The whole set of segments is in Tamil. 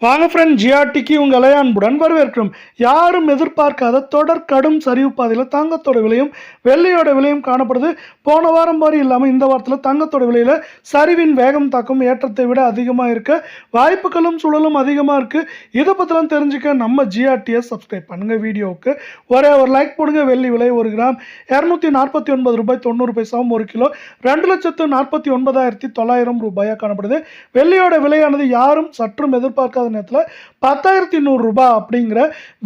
வாங்க ஃப்ரெண்ட், ஜிஆர்டிக்கு உங்களை அன்புடன் வரவேற்கிறோம். யாரும் எதிர்பார்க்காத தொடர் கடும் சரிவு பாதையில் தங்கத்தோட விலையும் வெள்ளியோட விலையும் காணப்படுது. போன வாரம் மாதிரி இல்லாமல் இந்த வாரத்தில் தங்கத்தோட விலையில் சரிவின் வேகம் தாக்கம் ஏற்றத்தை விட அதிகமாக இருக்க வாய்ப்புகளும் சூழலும் அதிகமாக இருக்குது. இதை பற்றிலாம் தெரிஞ்சுக்க நம்ம ஜிஆர்டியை சப்ஸ்கிரைப் பண்ணுங்கள். வீடியோவுக்கு ஒரே ஒரு லைக் போடுங்க. வெள்ளி விலை 1 கிராம் 249 ரூபாய் 90 பைசாவும், 1 கிலோ 2,49,900 ரூபாயாக காணப்படுது. வெள்ளியோட விலையானது யாரும் சற்றும் எதிர்பார்க்காத நேரத்தில் 10,100 ரூபாய் அப்படிங்கிற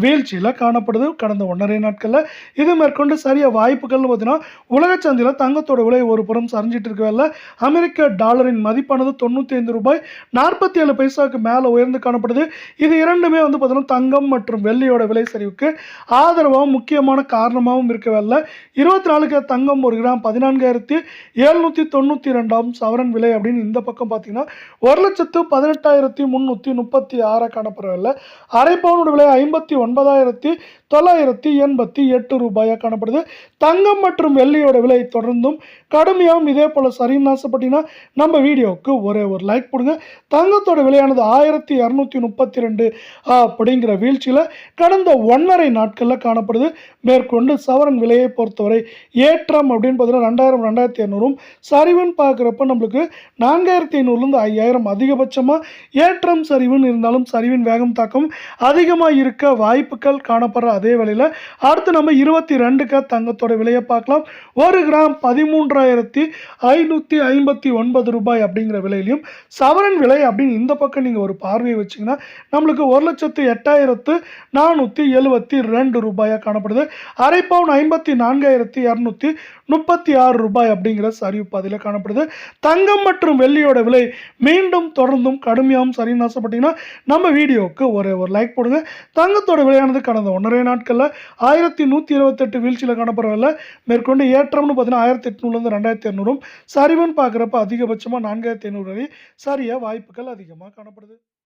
வீழ்ச்சியில் காணப்படுது. கடந்த 1.5 நாட்களில் இது மேற்கொண்டு சரிய வாய்ப்புகள்னு பார்த்தீங்கன்னா, உலக சந்தையில் தங்கத்தோட விலை ஒரு புறம் சரிஞ்சிட்டு இருக்கவில்லை. அமெரிக்க டாலரின் மதிப்பானது 95 ரூபாய் 47 பைசாவுக்கு மேலே உயர்ந்து காணப்படுது. இது இரண்டுமே வந்து பார்த்தீங்கன்னா தங்கம் மற்றும் வெள்ளியோட விலை சரிவுக்கு ஆதரவாகவும் முக்கியமான காரணமாகவும் இருக்கவில்லை. 24 தங்கம் 1 கிராம் 14,792 சவரன் விலை அப்படின்னு இந்த பக்கம் பார்த்தீங்கன்னா 1,18,336 காணப்படவில்லை. அரை பவுனோட விலை 59,988 ரூபாயாக காணப்படுது. தங்கம் மற்றும் வெள்ளியோட விலை தொடர்ந்தும் கடுமையாகவும் இதே போல சரின்னு ஆசைப்பட்டீங்கன்னா நம்ம வீடியோவுக்கு ஒரே ஒரு லைக் போடுங்க. தங்கத்தோட விலையானது 1,232 அப்படிங்கிற வீழ்ச்சியில் கடந்த 1.5 நாட்களில் காணப்படுது. மேற்கொண்டு சவரன் விலையை பொறுத்தவரை ஏற்றம் அப்படின்னு பார்த்தீங்கன்னா 2,000 2,200 சரிவுன்னு பார்க்குறப்ப நம்மளுக்கு 4,500லேருந்து 5,000 அதிகபட்சமாக ஏற்றம் சரிவுன்னு இருந்தாலும் சரிவின் வேகம் தாக்கம் அதிகமாக இருக்க வாய்ப்புகள் காணப்படுற அதே வேளையில் அடுத்து நம்ம 22 தங்கத்தோட விலையை பார்க்கலாம். 1 கிராம் 13,559 ரூபாய் அப்படிங்கிற விலையிலையும் சவரன் விலை அப்படின்னு இந்த பக்கம் நீங்கள் ஒரு பார்வையை வச்சிங்கன்னா நம்மளுக்கு 1,08,472 ரூபாயாக காணப்படுது. அரை பவுன் 54,236 ரூபாய் அப்படிங்கிற சரிவு பாதையில் காணப்படுது. தங்கம் மற்றும் வெள்ளியோட விலை மீண்டும் தொடர்ந்தும் கடுமையாகவும் சரின்னு ஆசைப்பட்டீங்கன்னா நம்ம வீடியோவுக்கு ஒரே ஒரு லைக் போடுங்க. தங்கத்தோட விலையானது கடந்த 1.5 நாட்களில் 1,128 வீழ்ச்சியில் காணப்படவில்லை. மேற்கொண்டு ஏற்றம்னு பார்த்தீங்கன்னா 1,800லேருந்து 2,200 சரிவுன்னு பார்க்குறப்ப அதிகபட்சமாக 4,500 வரை சரிய வாய்ப்புகள் அதிகமாக காணப்படுது.